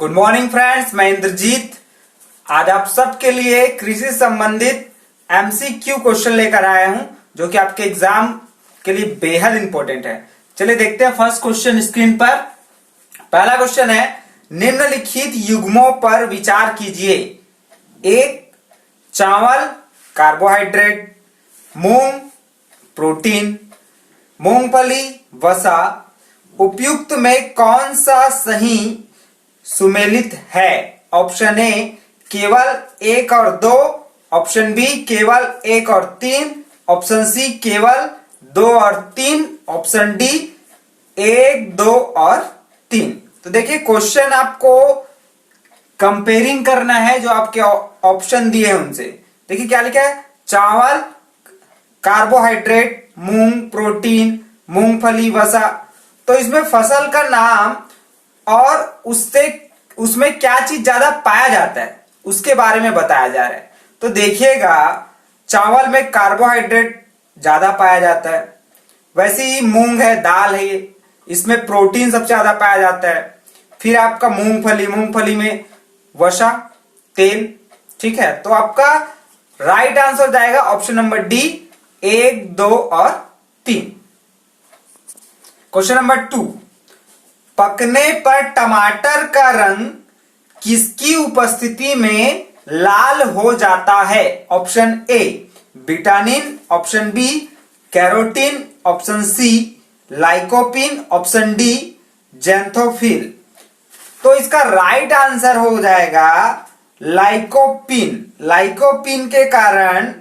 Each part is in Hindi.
गुड मॉर्निंग फ्रेंड्स, मैं इंद्रजीत आज आप सबके लिए कृषि संबंधित एमसीक्यू क्वेश्चन लेकर आया हूं जो कि आपके एग्जाम के लिए बेहद इंपॉर्टेंट है। चलिए देखते हैं फर्स्ट क्वेश्चन स्क्रीन पर। पहला क्वेश्चन है, निम्नलिखित युग्मों पर विचार कीजिए। एक, चावल कार्बोहाइड्रेट, मूंग प्रोटीन, मूंगफली वसा। उपयुक्त में कौन सा सही सुमेलित है? ऑप्शन ए केवल 1 और 2, ऑप्शन बी केवल 1 और 3, ऑप्शन सी केवल 2 और 3, ऑप्शन डी 1, 2 और 3। तो देखिए क्वेश्चन आपको कंपेयरिंग करना है जो आपके ऑप्शन दिए हैं उनसे। देखिए क्या लिखा है, चावल कार्बोहाइड्रेट, मूंग प्रोटीन, मूंगफली वसा। तो इसमें फसल का नाम और उसमें क्या चीज ज्यादा पाया जाता है उसके बारे में बताया जा रहा है। तो देखिएगा चावल में कार्बोहाइड्रेट ज्यादा पाया जाता है, वैसे ही मूंग है, दाल है, इसमें प्रोटीन सबसे ज्यादा पाया जाता है। फिर आपका मूंगफली में वसा तेल। ठीक है, तो आपका राइट आंसर जाएगा ऑप्शन नंबर डी 1, 2 और 3। क्वेश्चन नंबर 2, पकने पर टमाटर का रंग किसकी उपस्थिति में लाल हो जाता है? Option A vitamin, option B carotene, option C lycopene, option D xanthophyll. तो इसका राइट आंसर हो जाएगा लाइकोपिन। लाइकोपिन के कारण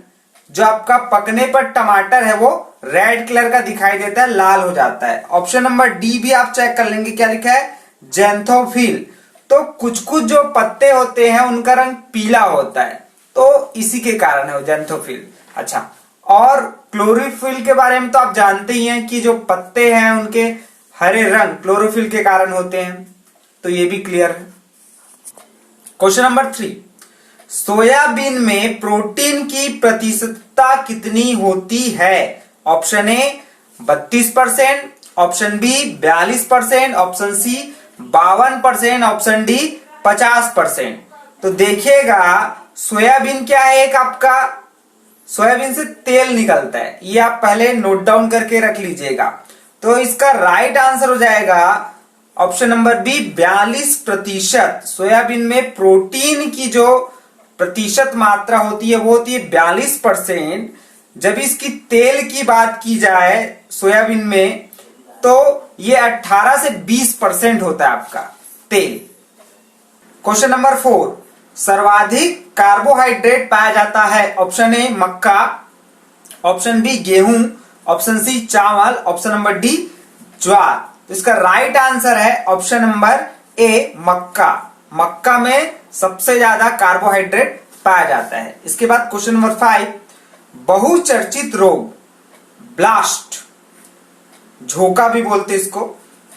जो आपका पकने पर टमाटर है वो रेड कलर का दिखाई देता है, लाल हो जाता है। ऑप्शन नंबर डी भी आप चेक कर लेंगे, क्या लिखा है, जेंथोफिल। तो कुछ कुछ जो पत्ते होते हैं उनका रंग पीला होता है, तो इसी के कारण है वो जेंथोफिल। अच्छा, और क्लोरोफिल के बारे में तो आप जानते ही हैं कि जो पत्ते हैं उनके हरे रंग क्लोरोफिल के कारण होते हैं, तो ये भी क्लियर है। क्वेश्चन नंबर 3, सोयाबीन में प्रोटीन की प्रतिशतता कितनी होती है? Option A 32%, option B 42%, option C 52%, option D 50%। तो देखिएगा सोयाबीन क्या है, एक आपका सोयाबीन से तेल निकलता है, ये आप पहले नोट डाउन करके रख लीजिएगा। तो इसका राइट आंसर हो जाएगा ऑप्शन नंबर बी 42%। सोयाबीन में प्रोटीन की जो प्रतिशत मात्रा होती है वो होती है 42%। जब इसकी तेल की बात की जाए सोयाबीन में तो ये 18 से 20% होता है आपका तेल। क्वेश्चन नंबर 4, सर्वाधिक कार्बोहाइड्रेट पाया जाता है? ऑप्शन ए मक्का, ऑप्शन बी गेहूं, ऑप्शन सी चावल, ऑप्शन नंबर डी ज्वार। तो इसका राइट आंसर है ऑप्शन नंबर ए मक्का। मक्का में सबसे ज्यादा कार्बोहाइड्रेट पाया जाता है। इसके बाद क्वेश्चन नंबर 5, बहुचर्चित रोग ब्लास्ट, झोंका भी बोलते इसको,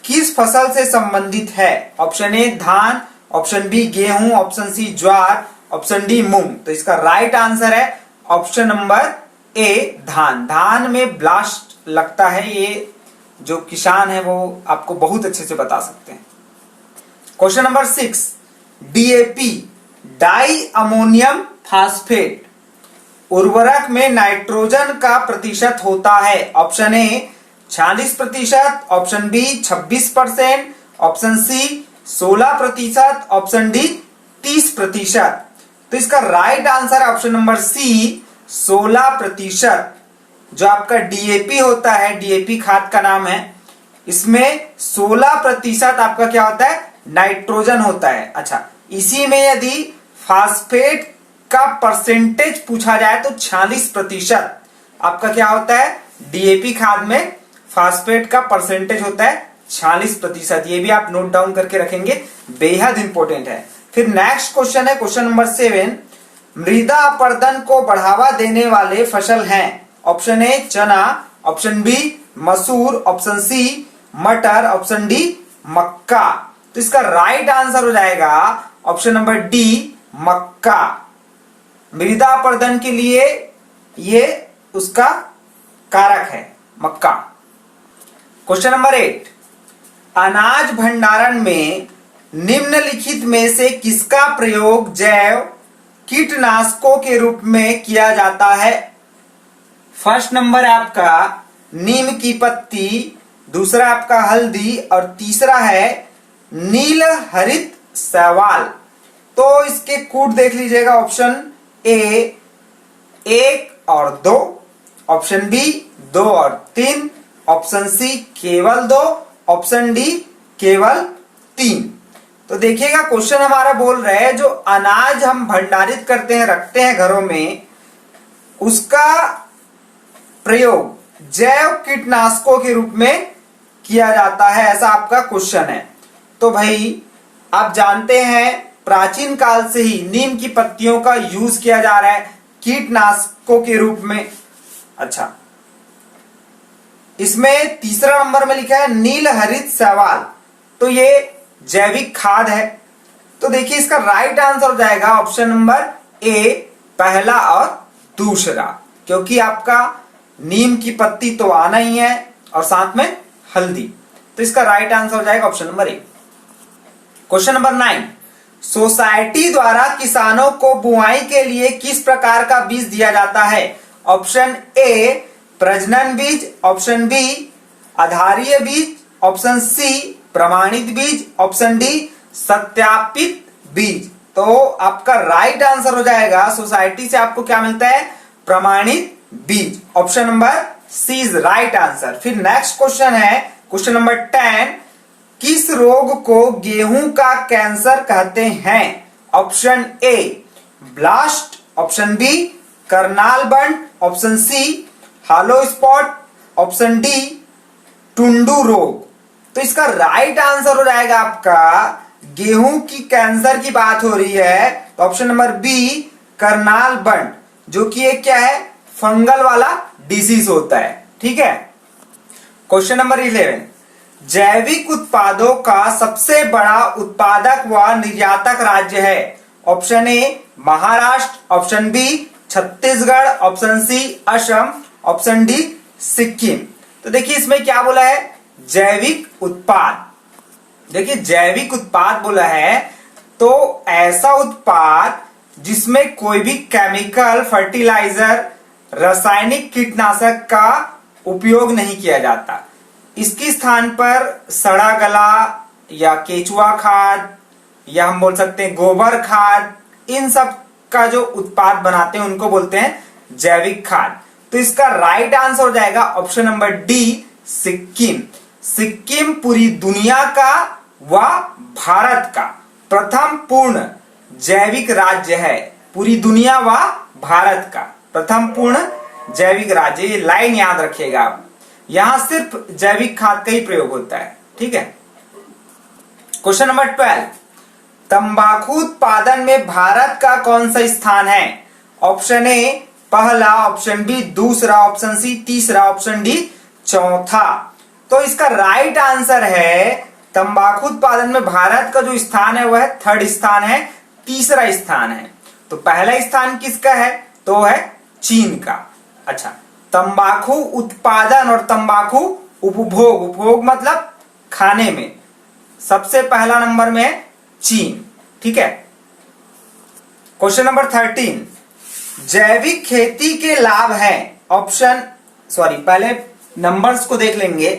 किस फसल से संबंधित है? ऑप्शन ए धान, ऑप्शन बी गेहूं, ऑप्शन सी ज्वार, ऑप्शन डी मूंग। तो इसका राइट आंसर है ऑप्शन नंबर ए धान। धान में ब्लास्ट लगता है, ये जो किसान है वो आपको बहुत अच्छे से बता सकते हैं। Question number 6, DAP di ammonium phosphate उर्वरक में नाइट्रोजन का प्रतिशत होता है? Option A 46%, option B 26%, option C 16%, option D 30%। तो इसका राइट आंसर है ऑप्शन नंबर सी 16%। जो आपका डीएपी होता है, डीएपी खाद का नाम है, इसमें 16% आपका क्या होता है, नाइट्रोजन होता है। अच्छा, इसी में यदि फास्फेट का परसेंटेज पूछा जाए तो 46% आपका क्या होता है, डीएपी खाद में फास्फेट का परसेंटेज होता है 46%। ये भी आप नोट डाउन करके रखेंगे, बेहद इंपॉर्टेंट है। फिर नेक्स्ट क्वेश्चन है क्वेश्चन नंबर 7, मृदा अपरदन को बढ़ावा देने वाले फसल हैं? ऑप्शन ए चना, ऑप्शन बी मसूर, ऑप्शन सी मटर, ऑप्शन डी मक्का। तो इसका राइट आंसर हो जाएगा ऑप्शन नंबर डी मक्का। मृदा अपरदन के लिए ये उसका कारक है मक्का। क्वेश्चन नंबर 8, अनाज भंडारण में निम्नलिखित में से किसका प्रयोग जैव कीटनाशकों के रूप में किया जाता है? फर्स्ट नंबर है आपका नीम की पत्ती, दूसरा आपका हल्दी और तीसरा है नील हरित शैवाल। तो इसके कूट देख लीजिएगा। ऑप्शन ए 1 और 2, ऑप्शन बी 2 और 3, ऑप्शन सी केवल 2, ऑप्शन डी केवल 3। तो देखिएगा क्वेश्चन हमारा बोल रहा है जो अनाज हम भंडारित करते हैं, रखते हैं घरों में, उसका प्रयोग जैव कीटनाशकों के रूप में किया जाता है, ऐसा आपका क्वेश्चन है। तो भाई आप जानते हैं प्राचीन काल से ही नीम की पत्तियों का यूज किया जा रहा है कीटनाशकों के रूप में। अच्छा, इसमें तीसरा नंबर में लिखा है नील हरित शैवाल, तो ये जैविक खाद है। तो देखिए इसका राइट आंसर हो जाएगा ऑप्शन नंबर ए, पहला और दूसरा, क्योंकि आपका नीम की पत्ती तो आना ही है और साथ में हल्दी। तो इसका राइट आंसर हो जाएगा ऑप्शन नंबर ए। क्वेश्चन नंबर 9, सोसाइटी द्वारा किसानों को बुआई के लिए किस प्रकार का बीज दिया जाता है? ऑप्शन ए प्रजनन बीज, ऑप्शन बी आधारीय बीज, ऑप्शन सी प्रमाणित बीज, ऑप्शन डी सत्यापित बीज। तो आपका राइट आंसर हो जाएगा सोसाइटी से आपको क्या मिलता है? प्रमाणित बीज। Option number C is right answer. फिर नेक्स्ट क्वेश्चन है क्वेश्चन नंबर 10, किस रोग को गेहूं का कैंसर कहते हैं? Option A blast, option B Karnal bunt, option C halo spot, option D टुंडू रोग। तो इसका राइट आंसर हो जाएगा आपका, गेहूं की कैंसर की बात हो रही है तो ऑप्शन नंबर बी करनाल बंट, जो कि एक क्या है? फंगल वाला डिसीज होता है। ठीक है। क्वेश्चन नंबर 11, जैविक उत्पादों का सबसे बड़ा उत्पादक व निर्यातक राज्य है? Option A Maharashtra, option B Chhattisgarh, option C Assam, option D Sikkim. तो देखिए इसमें क्या बोला है? जैविक उत्पाद। देखिए जैविक उत्पाद बोला है तो ऐसा उत्पाद जिसमें कोई भी केमिकल, फर्टिलाइजर, रासायनिक कीटनाशक का उपयोग नहीं किया जाता। इसके स्थान पर सड़ा गला या केचुआ खाद या हम बोल सकते हैं गोबर खाद, इन सब का जो उत्पाद बनाते हैं उनको बोलते हैं जैविक खाद। तो इसका राइट आंसर हो जाएगा option number D Sikkim. Sikkim पूरी दुनिया का व भारत का प्रथम पूर्ण जैविक राज्य है। पूरी दुनिया व भारत का प्रथम पूर्ण जैविक राज्य, ये लाइन याद रखिएगा आप। यहां सिर्फ जैविक खाद का ही प्रयोग होता है। ठीक है। क्वेश्चन नंबर 12, तंबाकू उत्पादन में भारत का कौन सा स्थान है? ऑप्शन ए पहला, ऑप्शन बी दूसरा, ऑप्शन सी तीसरा, ऑप्शन डी चौथा। तो इसका राइट आंसर है तंबाकू उत्पादन में भारत का जो स्थान है वह थर्ड स्थान है, तीसरा स्थान है। तो पहला स्थान किसका है? तो है चीन का। अच्छा, तंबाकू उत्पादन और तंबाकू उपभोग, उपभोग मतलब खाने में, सबसे पहला नंबर में है चीन। ठीक है। क्वेश्चन नंबर 13, जैविक खेती के लाभ हैं। पहले नंबर्स को देख लेंगे।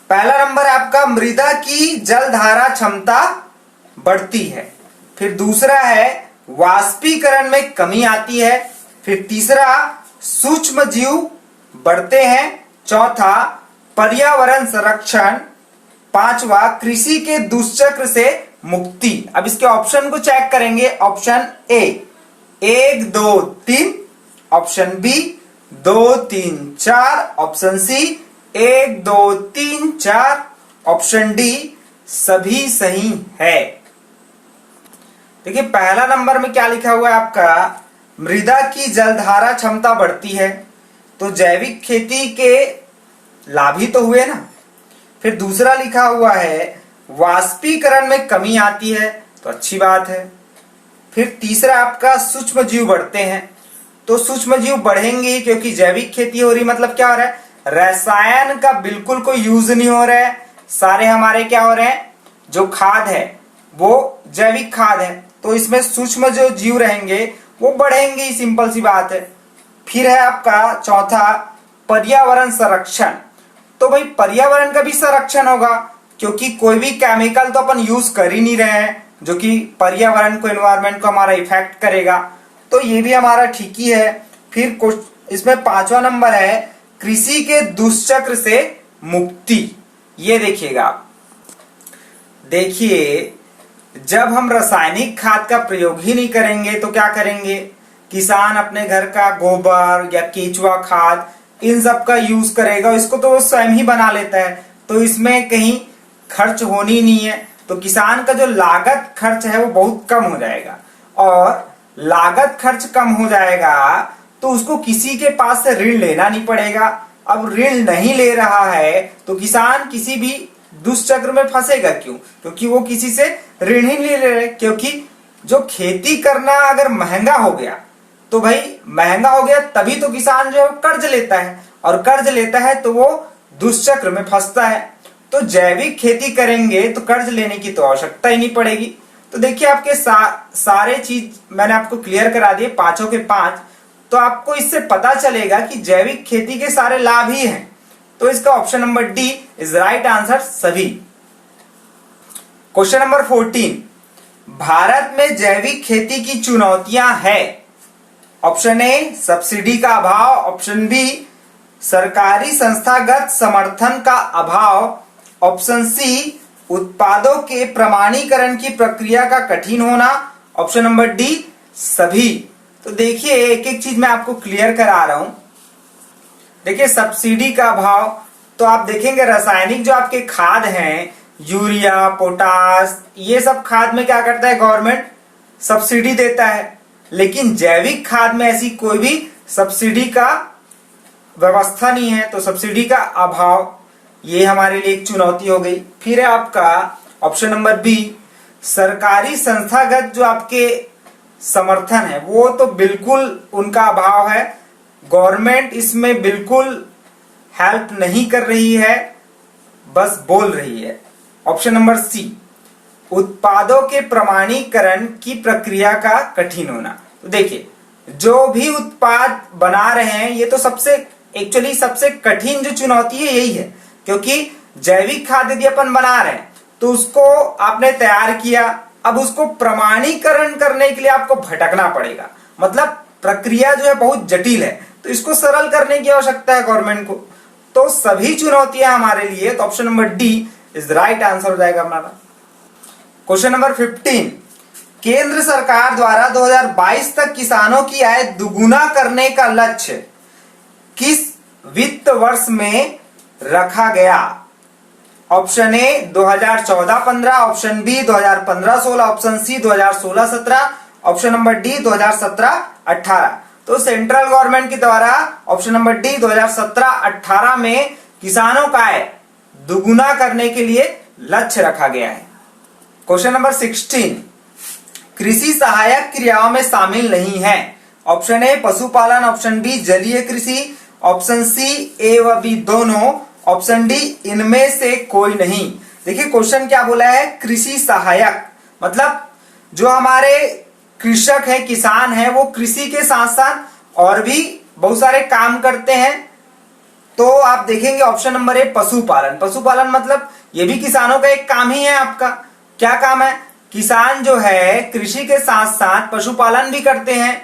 पहला नंबर है आपका मृदा की जलधारा क्षमता बढ़ती है। फिर दूसरा है वाष्पीकरण में कमी आती है। फिर तीसरा सूक्ष्म जीव बढ़ते हैं। चौथा पर्यावरण संरक्षण। पांचवा कृषि के दुष्चक्र से मुक्ति। अब इसके ऑप्शन को चेक करेंगे। Option A 1 2 3, option B 2 3 4, option C 1 2 3 4, option D सभी सही है। देखिए पहला नंबर में क्या लिखा हुआ है आपका, मृदा की जलधारा क्षमता बढ़ती है, तो जैविक खेती के लाभ ही तो हुए ना। फिर दूसरा लिखा हुआ है वाष्पीकरण में कमी आती है, तो अच्छी बात है। फिर तीसरा आपका सूक्ष्म जीव बढ़ते हैं, तो सूक्ष्म जीव बढ़ेंगे क्योंकि जैविक खेती हो रही, मतलब क्या हो रहा है, रसायन का बिल्कुल कोई यूज नहीं हो रहा है। सारे हमारे क्या हो रहे हैं, जो खाद है वो जैविक खाद है, तो इसमें सूक्ष्म जो जीव रहेंगे वो बढ़ेंगे ही, सिंपल सी बात है। फिर है आपका चौथा पर्यावरण संरक्षण। तो भाई पर्यावरण का भी संरक्षण होगा, क्योंकि कोई भी केमिकल तो अपन यूज कर ही नहीं रहे हैं जो कि पर्यावरण को, एनवायरनमेंट को हमारा इफेक्ट करेगा, तो ये भी हमारा ठीक ही है। फिर इसमें पांचवा नंबर है कृषि के दुष्चक्र से मुक्ति। ये देखिएगा आप, देखिए जब हम रासायनिक खाद का प्रयोग ही नहीं करेंगे तो क्या करेंगे, किसान अपने घर का गोबर या केचुआ खाद इन सब का यूज करेगा, इसको तो वो स्वयं ही बना लेता है, तो इसमें कहीं खर्च होनी नहीं है, तो किसान का जो लागत खर्च है वो बहुत कम हो जाएगा। और लागत खर्च कम हो जाएगा तो उसको किसी के पास से ऋण लेना नहीं पड़ेगा। अब ऋण नहीं ले रहा है तो किसान किसी भी दुष्चक्र में फंसेगा, क्यों? क्योंकि वो किसी से ऋण ही नहीं ले रहे, क्योंकि जो खेती करना अगर महंगा हो गया तो भाई महंगा हो गया तभी तो किसान जो है कर्ज लेता है, और कर्ज लेता है तो वो दुष्चक्र में फंसता है। तो जैविक खेती करेंगे तो कर्ज लेने की तो आवश्यकता ही नहीं पड़ेगी। तो देखिए आपके सारे चीज मैंने आपको क्लियर करा दिए, पांचों के पांच, तो आपको इससे पता चलेगा कि जैविक खेती के सारे लाभ ही हैं। तो इसका option number D is right answer सभी। क्वेश्चन नंबर 14, भारत में जैविक खेती की चुनौतियां है। ऑप्शन ए सब्सिडी का अभाव, ऑप्शन बी सरकारी संस्थागत समर्थन का अभाव, ऑप्शन सी उत्पादों के प्रमाणीकरण की प्रक्रिया का कठिन होना, ऑप्शन नंबर डी सभी। तो देखिए एक एक चीज मैं आपको क्लियर करा रहा हूं। देखिए सब्सिडी का अभाव, तो आप देखेंगे रासायनिक जो आपके खाद हैं, यूरिया, पोटास, ये सब खाद में क्या करता है गवर्नमेंट, सब्सिडी देता है, लेकिन जैविक खाद में ऐसी कोई भी सब्सिडी का व्यवस्था नहीं है, तो सब्सिडी का अभाव ये हमारे लिए एक चुनौती हो गई। फिर है आपका ऑप्शन नंबर बी सरकारी संस्थागत जो आपके समर्थन है वो तो बिल्कुल उनका अभाव है, गवर्नमेंट इसमें बिल्कुल हेल्प नहीं कर रही है, बस बोल रही है। ऑप्शन नंबर सी उत्पादों के प्रमाणीकरण की प्रक्रिया का कठिन होना। तो देखिए जो भी उत्पाद बना रहे हैं ये तो सबसे कठिन जो चुनौती है यही है, क्योंकि जैविक खाद यदि अपन बना रहे हैं तो उसको आपने तैयार किया, अब उसको प्रमाणीकरण करने के लिए आपको भटकना पड़ेगा, मतलब प्रक्रिया जो है बहुत जटिल है, तो इसको सरल करने की आवश्यकता है गवर्नमेंट को। तो सभी चुनौतियां हमारे लिए, तो option number D is right answer हो जाएगा हमारा। क्वेश्चन नंबर 15, केंद्र सरकार द्वारा 2022 तक किसानों की आय दुगुना करने का लक्ष्य किस वित्त वर्ष में रखा गया? Option A 2014-15, option B 2015-16, option C 2016-17, option number D 2017-18। तो सेंट्रल गवर्नमेंट के द्वारा ऑप्शन नंबर डी 2017-18 में किसानों का आय दुगुना करने के लिए लक्ष्य रखा गया है। क्वेश्चन नंबर 16, कृषि सहायक क्रियाओं में शामिल नहीं है। ऑप्शन ए पशुपालन, ऑप्शन बी जलीय कृषि, ऑप्शन सी ए व बी दोनों, ऑप्शन डी इनमें से कोई नहीं। देखिए क्वेश्चन क्या बोला है, कृषि सहायक, मतलब जो हमारे कृषक है, किसान है, वो कृषि के साथ साथ और भी बहुत सारे काम करते हैं। तो आप देखेंगे ऑप्शन नंबर ए पशुपालन। पशुपालन मतलब ये भी किसानों का एक काम ही है। आपका क्या काम है, किसान जो है कृषि के साथ साथ पशुपालन भी करते हैं।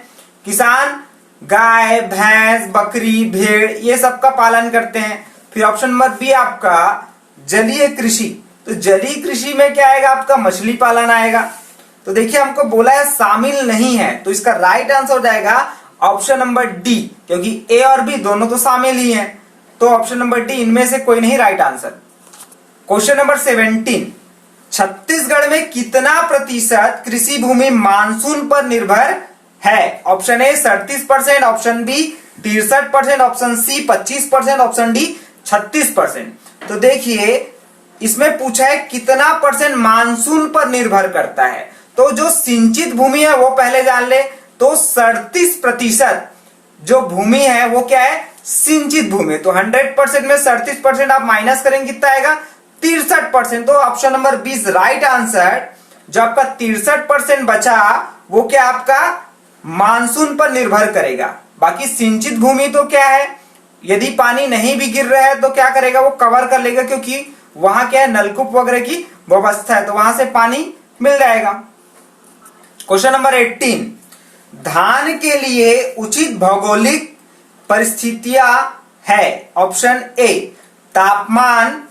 किसान गाय, भैंस, बकरी, भेड़ ये सब का पालन करते हैं। फिर ऑप्शन नंबर बी आपका जलीय कृषि, तो जलीय कृषि में क्या आएगा आपका, मछली पालन आएगा। तो देखिए हमको बोला है शामिल नहीं है, तो इसका राइट आंसर हो जाएगा ऑप्शन नंबर डी, क्योंकि ए और बी दोनों तो शामिल ही हैं। तो ऑप्शन नंबर डी इनमें से कोई नहीं right answer. Question number 17, Chhattisgarh में कितना प्रतिशत कृषि भूमि मानसून पर निर्भर है? Option A 37%, option B 63%, option C 25%, option D 36%। तो देखिए इसमें पूछा है कितना परसेंट मानसून पर निर्भर करता है, तो जो सिंचित भूमि है वो पहले जान ले। तो 37% जो भूमि है वो क्या है, सिंचित भूमि। तो 100% में 37% आप माइनस करेंगे कितना आएगा, 63%। तो option number B right answer जो आपका 63% बचा वो क्या आपका मानसून पर निर्भर करेगा। बाकी सिंचित भूमि तो क्या है, यदि पानी नहीं भी गिर रहा है तो क्या करेगा, वो कवर कर लेगा, क्योंकि वहां क्या है, नलकूप वगैरह की व्यवस्था है, तो वहां से पानी मिल जाएगा। क्वेश्चन नंबर 18, धान के लिए उचित भौगोलिक परिस्थितियां है। ऑप्शन ए, तापमान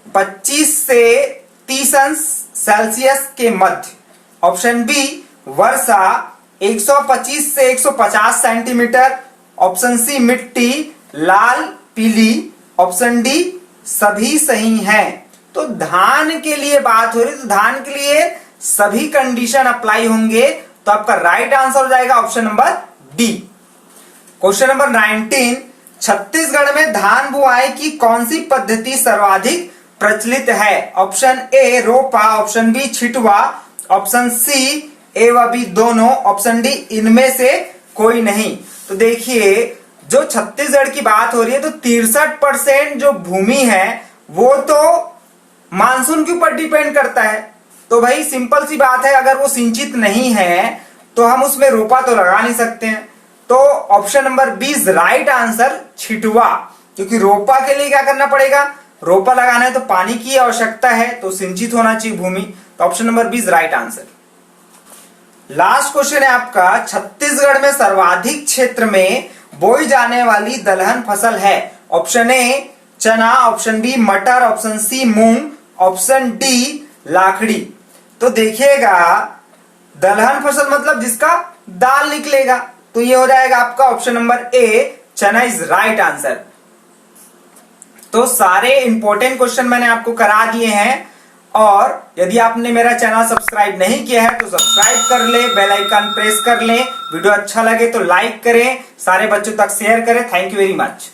25 से 30 अंश सेल्सियस के मध्य। ऑप्शन बी, वर्षा 125 से 150 सेंटीमीटर। ऑप्शन सी, मिट्टी लाल पीली। ऑप्शन डी, सभी सही हैं। तो धान के लिए बात हो रही, तो धान के लिए सभी कंडीशन अप्लाई होंगे, तो आपका राइट आंसर हो जाएगा option number D. Question number 19, Chhattisgarh में धान बुआई की कौन सी पद्धति सर्वाधिक प्रचलित है। ऑप्शन ए, रोपा। ऑप्शन बी, छिटवा। ऑप्शन सी, ए व बी दोनों। ऑप्शन डी, इनमें से कोई नहीं। तो देखिए, जो छत्तीसगढ़ की बात हो रही है, तो 63% जो भूमि है वो तो मानसून के ऊपर डिपेंड करता है। तो भाई सिंपल सी बात है, अगर वो सिंचित नहीं है तो हम उसमें रोपा तो लगा नहीं सकते हैं। तो option number B is right answer, छिटवा। क्योंकि रोपा के लिए क्या करना पड़ेगा, रोपा लगाना है तो पानी की आवश्यकता है, तो सिंचित होना चाहिए भूमि। तो option number B is right answer. Last question है आपका, छत्तीसगढ़ में सर्वाधिक क्षेत्र में बोई जाने वाली दलहन फसल है। ऑप्शन ए, चना। ऑप्शन बी, मटर। ऑप्शन सी, मूंग। ऑप्शन डी, लाखड़ी। तो देखिएगा, दलहन फसल मतलब जिसका दाल निकलेगा, तो ये हो जाएगा आपका ऑप्शन नंबर ए, चना इज राइट आंसर। तो सारे इंपॉर्टेंट क्वेश्चन मैंने आपको करा दिए हैं, और यदि आपने मेरा चैनल सब्सक्राइब नहीं किया है तो सब्सक्राइब कर ले, बेल आइकन प्रेस कर ले। वीडियो अच्छा लगे तो लाइक करें, सारे बच्चों तक शेयर करें। Thank you very much.